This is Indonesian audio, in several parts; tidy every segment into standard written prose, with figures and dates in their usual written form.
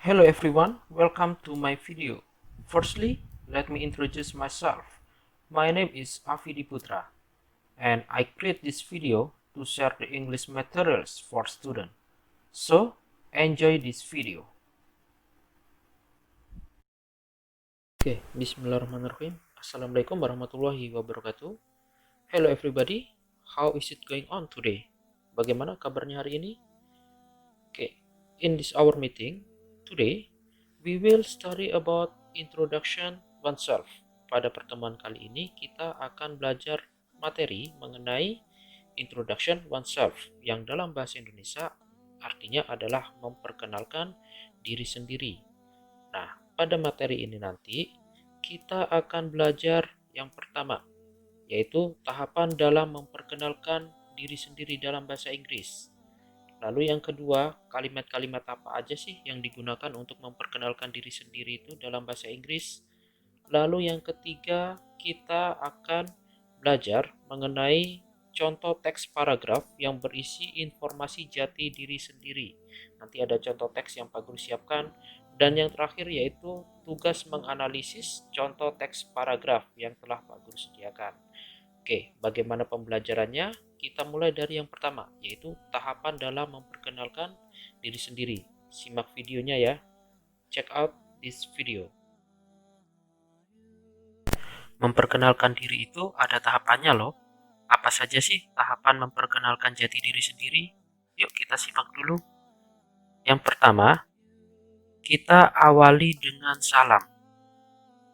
Hello everyone, welcome to my video. Firstly, let me introduce myself. My name is Afidi Putra and I create this video to share the English materials for students. So, enjoy this video. Oke, bismillahirrahmanirrahim. Assalamualaikum warahmatullahi wabarakatuh. Hello everybody, how is it going on today? Bagaimana kabarnya hari ini? Oke, in this our meeting, today, we will study about introduction oneself. Pada pertemuan kali ini, kita akan belajar materi mengenai introduction oneself, yang dalam bahasa Indonesia artinya adalah memperkenalkan diri sendiri. Nah, pada materi ini nanti, kita akan belajar yang pertama, yaitu tahapan dalam memperkenalkan diri sendiri dalam bahasa Inggris. Lalu yang kedua, kalimat-kalimat apa aja sih yang digunakan untuk memperkenalkan diri sendiri itu dalam bahasa Inggris. Lalu yang ketiga, kita akan belajar mengenai contoh teks paragraf yang berisi informasi jati diri sendiri. Nanti ada contoh teks yang Pak Guru siapkan. Dan yang terakhir yaitu tugas menganalisis contoh teks paragraf yang telah Pak Guru sediakan. Oke, bagaimana pembelajarannya? Kita mulai dari yang pertama, yaitu tahapan dalam memperkenalkan diri sendiri. Simak videonya ya. Check out this video. Memperkenalkan diri itu ada tahapannya loh. Apa saja sih tahapan memperkenalkan jati diri sendiri? Yuk kita simak dulu. Yang pertama, kita awali dengan salam.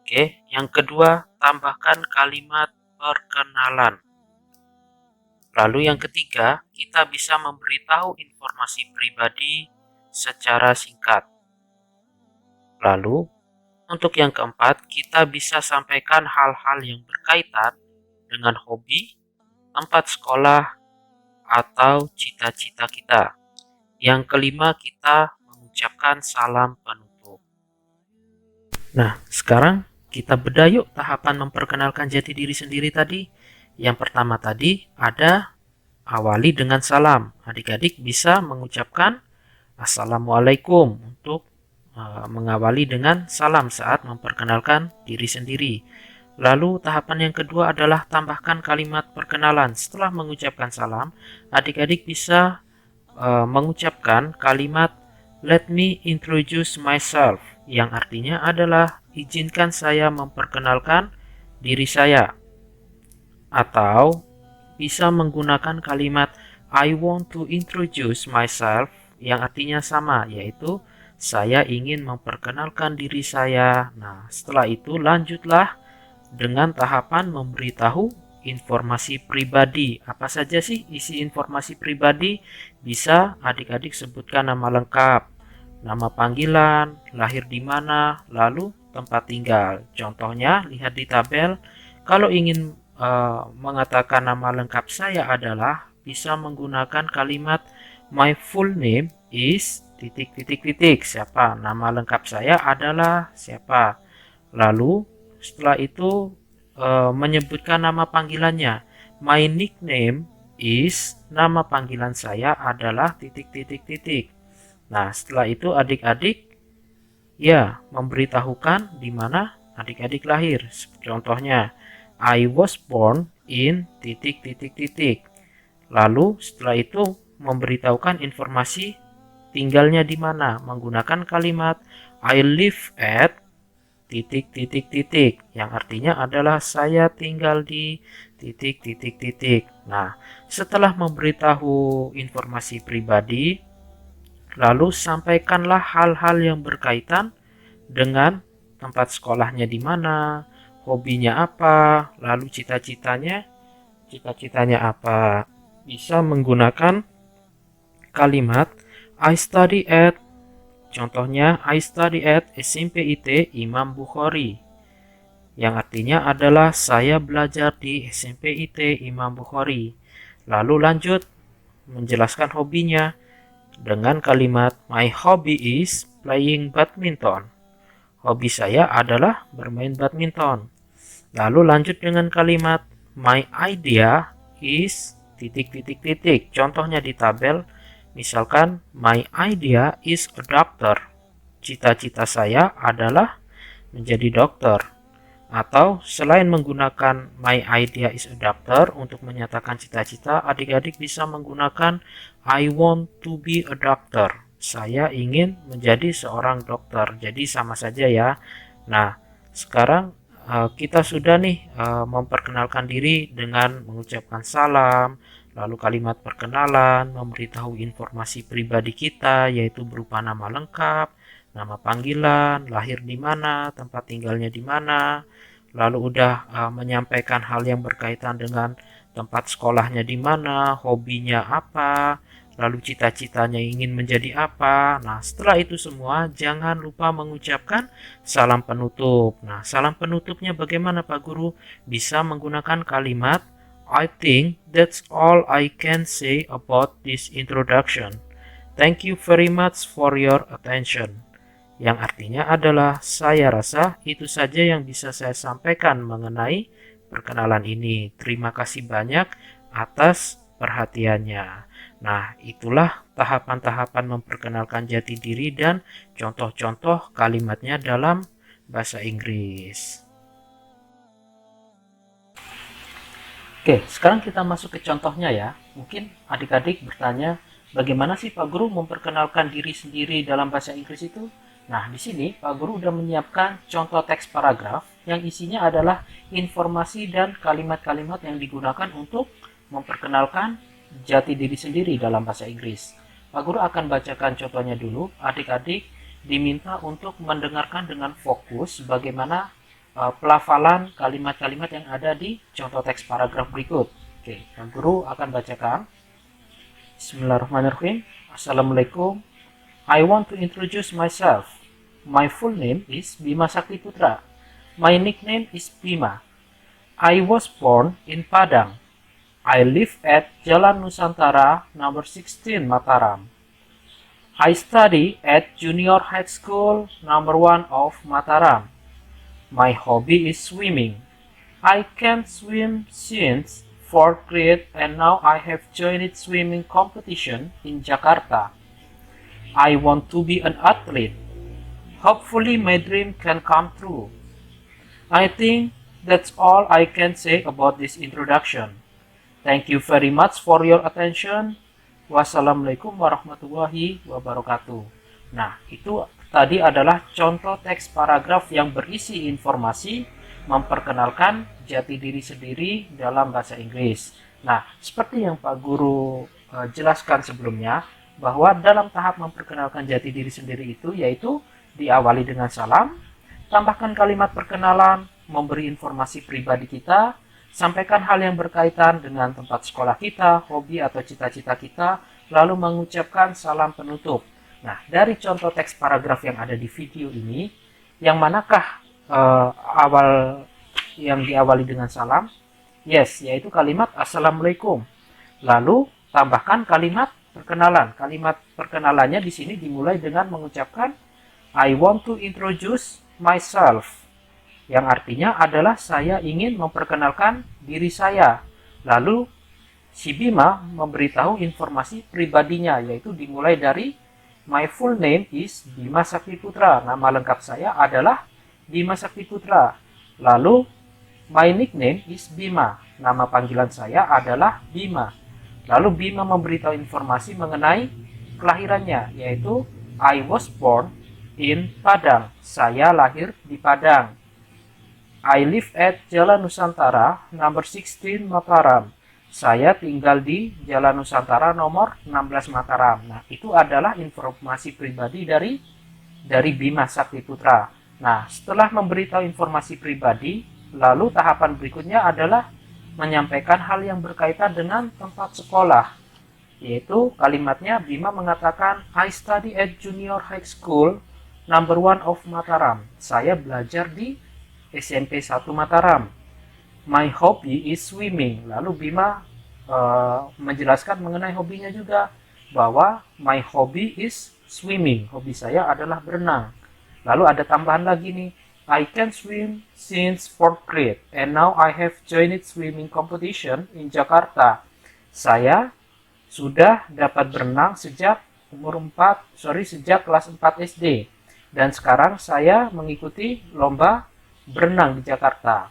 Oke, yang kedua, tambahkan kalimat perkenalan. Lalu yang ketiga, kita bisa memberitahu informasi pribadi secara singkat. Lalu, untuk yang keempat, kita bisa sampaikan hal-hal yang berkaitan dengan hobi, tempat sekolah, atau cita-cita kita. Yang kelima, kita mengucapkan salam penutup. Nah, sekarang kita bedah yuk tahapan memperkenalkan jati diri sendiri tadi. Yang pertama tadi ada awali dengan salam. Adik-adik bisa mengucapkan Assalamualaikum untuk mengawali dengan salam saat memperkenalkan diri sendiri. Lalu tahapan yang kedua adalah tambahkan kalimat perkenalan. Setelah mengucapkan salam, adik-adik bisa mengucapkan kalimat Let me introduce myself, yang artinya adalah izinkan saya memperkenalkan diri saya. Atau bisa menggunakan kalimat I want to introduce myself, yang artinya sama, yaitu saya ingin memperkenalkan diri saya. Nah, setelah itu lanjutlah dengan tahapan memberitahu informasi pribadi. Apa saja sih isi informasi pribadi? Bisa adik-adik sebutkan nama lengkap, nama panggilan, lahir di mana, lalu tempat tinggal. Contohnya lihat di tabel. Kalau ingin mengatakan nama lengkap saya adalah bisa menggunakan kalimat my full name is ... siapa, nama lengkap saya adalah siapa. Lalu setelah itu menyebutkan nama panggilannya. My nickname is, nama panggilan saya adalah ... Nah, setelah itu adik-adik ya memberitahukan di mana adik-adik lahir. Contohnya I was born in ... Lalu setelah itu memberitahukan informasi tinggalnya di mana menggunakan kalimat I live at ... yang artinya adalah saya tinggal di ... Nah, setelah memberitahu informasi pribadi, lalu sampaikanlah hal-hal yang berkaitan dengan tempat sekolahnya di mana, hobinya apa, lalu cita-citanya apa. Bisa menggunakan kalimat I study at, contohnya I study at SMP IT Imam Bukhari, yang artinya adalah saya belajar di SMP IT Imam Bukhari. Lalu lanjut menjelaskan hobinya dengan kalimat my hobby is playing badminton. Hobi saya adalah bermain badminton. Lalu lanjut dengan kalimat my idea is ... Contohnya di tabel, misalkan my idea is a doctor. cita-cita saya adalah menjadi dokter. Atau selain menggunakan my idea is a doctor untuk menyatakan cita-cita, adik-adik bisa menggunakan I want to be a doctor. Saya ingin menjadi seorang dokter. Jadi sama saja ya. Nah, sekarang kita sudah nih memperkenalkan diri dengan mengucapkan salam, lalu kalimat perkenalan, memberitahu informasi pribadi kita yaitu berupa nama lengkap, nama panggilan, lahir di mana, tempat tinggalnya di mana, lalu udah menyampaikan hal yang berkaitan dengan tempat sekolahnya di mana, hobinya apa, lalu cita-citanya ingin menjadi apa. Nah, setelah itu semua jangan lupa mengucapkan salam penutup. Nah, salam penutupnya bagaimana Pak Guru? Bisa menggunakan kalimat I think that's all I can say about this introduction. Thank you very much for your attention. Yang artinya adalah saya rasa itu saja yang bisa saya sampaikan mengenai perkenalan ini. Terima kasih banyak atas perhatiannya. Nah, itulah tahapan-tahapan memperkenalkan jati diri dan contoh-contoh kalimatnya dalam bahasa Inggris. Oke, sekarang kita masuk ke contohnya ya. Mungkin adik-adik bertanya, bagaimana sih Pak Guru memperkenalkan diri sendiri dalam bahasa Inggris itu? Nah, di sini Pak Guru sudah menyiapkan contoh teks paragraf yang isinya adalah informasi dan kalimat-kalimat yang digunakan untuk memperkenalkan jati diri sendiri dalam bahasa Inggris. Pak Guru akan bacakan contohnya dulu. Adik-adik diminta untuk mendengarkan dengan fokus bagaimana pelafalan kalimat-kalimat yang ada di contoh teks paragraf berikut. Oke, Pak Guru akan bacakan. Bismillahirrahmanirrahim. Assalamualaikum. I want to introduce myself. My full name is Bima Sakti Putra. My nickname is Bima. I was born in Padang. I live at Jalan Nusantara, number 16, Mataram. I study at Junior High School, number 1 of Mataram. My hobby is swimming. I can swim since 4th grade and now I have joined swimming competition in Jakarta. I want to be an athlete. Hopefully my dream can come true. I think that's all I can say about this introduction. Thank you very much for your attention. Wassalamualaikum warahmatullahi wabarakatuh. Nah, itu tadi adalah contoh teks paragraf yang berisi informasi memperkenalkan jati diri sendiri dalam bahasa Inggris. Nah, seperti yang Pak Guru jelaskan sebelumnya, bahwa dalam tahap memperkenalkan jati diri sendiri itu yaitu diawali dengan salam, tambahkan kalimat perkenalan, memberi informasi pribadi kita, sampaikan hal yang berkaitan dengan tempat sekolah kita, hobi atau cita-cita kita, lalu mengucapkan salam penutup. Nah, dari contoh teks paragraf yang ada di video ini, yang manakah awal yang diawali dengan salam? Yes, yaitu kalimat Assalamualaikum. Lalu tambahkan kalimat perkenalan. Kalimat perkenalannya di sini dimulai dengan mengucapkan I want to introduce myself, yang artinya adalah saya ingin memperkenalkan diri saya. Lalu si Bima memberitahu informasi pribadinya, yaitu dimulai dari my full name is Bima Sakti Putra. Nama lengkap saya adalah Bima Sakti Putra. Lalu my nickname is Bima. Nama panggilan saya adalah Bima. Lalu Bima memberitahu informasi mengenai kelahirannya, yaitu I was born in Padang. Saya lahir di Padang. I live at Jalan Nusantara, number 16, Mataram. Saya tinggal di Jalan Nusantara nomor 16 Mataram. Nah, itu adalah informasi pribadi dari Bima Sakti Putra. Nah, setelah memberitahu informasi pribadi, lalu tahapan berikutnya adalah menyampaikan hal yang berkaitan dengan tempat sekolah. Yaitu kalimatnya Bima mengatakan, I study at Junior High School, number 1 of Mataram. Saya belajar di SMP 1 Mataram. My hobby is swimming. Lalu Bima menjelaskan mengenai hobinya juga, bahwa my hobby is swimming. Hobi saya adalah berenang. Lalu ada tambahan lagi nih, I can swim since 4th grade and now I have joined swimming competition in Jakarta. Saya sudah dapat berenang sejak kelas 4 SD. Dan sekarang saya mengikuti lomba berenang di Jakarta.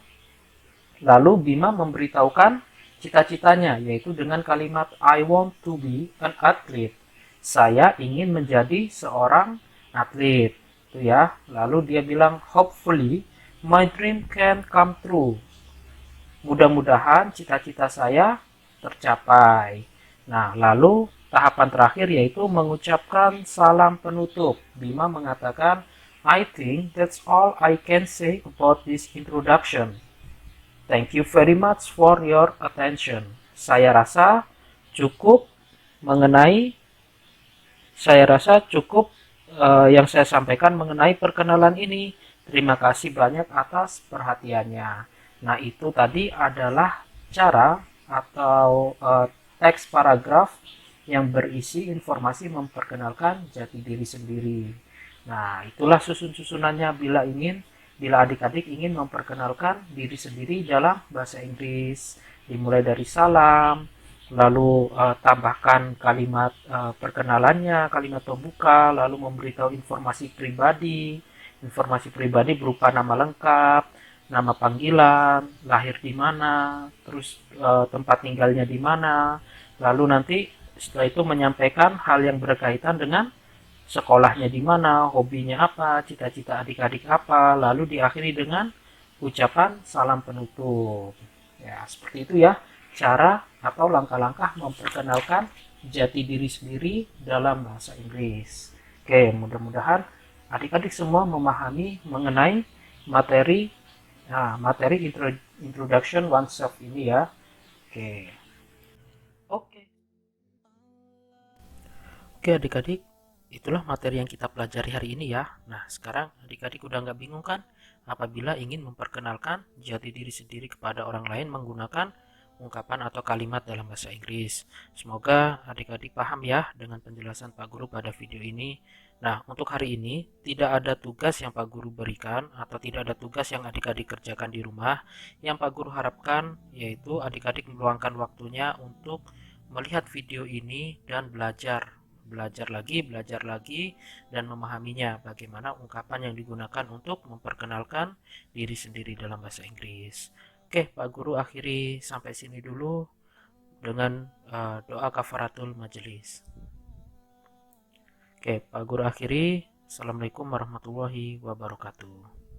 Lalu Bima memberitahukan cita-citanya, yaitu dengan kalimat I want to be an athlete. Saya ingin menjadi seorang atlet. Itu ya. Lalu dia bilang, hopefully my dream can come true. Mudah-mudahan cita-cita saya tercapai. Nah, lalu tahapan terakhir yaitu mengucapkan salam penutup. Bima mengatakan, I think that's all I can say about this introduction. Thank you very much for your attention. Saya rasa cukup mengenai saya rasa cukup yang saya sampaikan mengenai perkenalan ini. Terima kasih banyak atas perhatiannya. Nah, itu tadi adalah cara atau teks paragraf yang berisi informasi memperkenalkan jati diri sendiri. Nah, itulah susun-susunannya bila adik-adik ingin memperkenalkan diri sendiri dalam bahasa Inggris. Dimulai dari salam, lalu tambahkan kalimat perkenalannya, kalimat pembuka, lalu memberitahu informasi pribadi berupa nama lengkap, nama panggilan, lahir di mana, terus tempat tinggalnya di mana, lalu nanti setelah itu menyampaikan hal yang berkaitan dengan sekolahnya di mana, hobinya apa, cita-cita adik-adik apa, lalu diakhiri dengan ucapan salam penutup. Ya, seperti itu ya cara atau langkah-langkah memperkenalkan jati diri sendiri dalam bahasa Inggris. Oke, mudah-mudahan adik-adik semua memahami mengenai materi introduction oneself ini ya. Oke. Oke. Oke adik-adik, itulah materi yang kita pelajari hari ini ya. Nah, sekarang adik-adik udah nggak bingung kan? Apabila ingin memperkenalkan jati diri sendiri kepada orang lain menggunakan ungkapan atau kalimat dalam bahasa Inggris. Semoga adik-adik paham ya dengan penjelasan Pak Guru pada video ini. Nah, untuk hari ini tidak ada tugas yang Pak Guru berikan atau tidak ada tugas yang adik-adik kerjakan di rumah. Yang Pak Guru harapkan yaitu adik-adik meluangkan waktunya untuk melihat video ini dan belajar lagi, dan memahaminya bagaimana ungkapan yang digunakan untuk memperkenalkan diri sendiri dalam bahasa Inggris. Oke, Pak Guru akhiri sampai sini dulu dengan doa kafaratul majelis. Oke, Pak Guru akhiri. Assalamualaikum warahmatullahi wabarakatuh.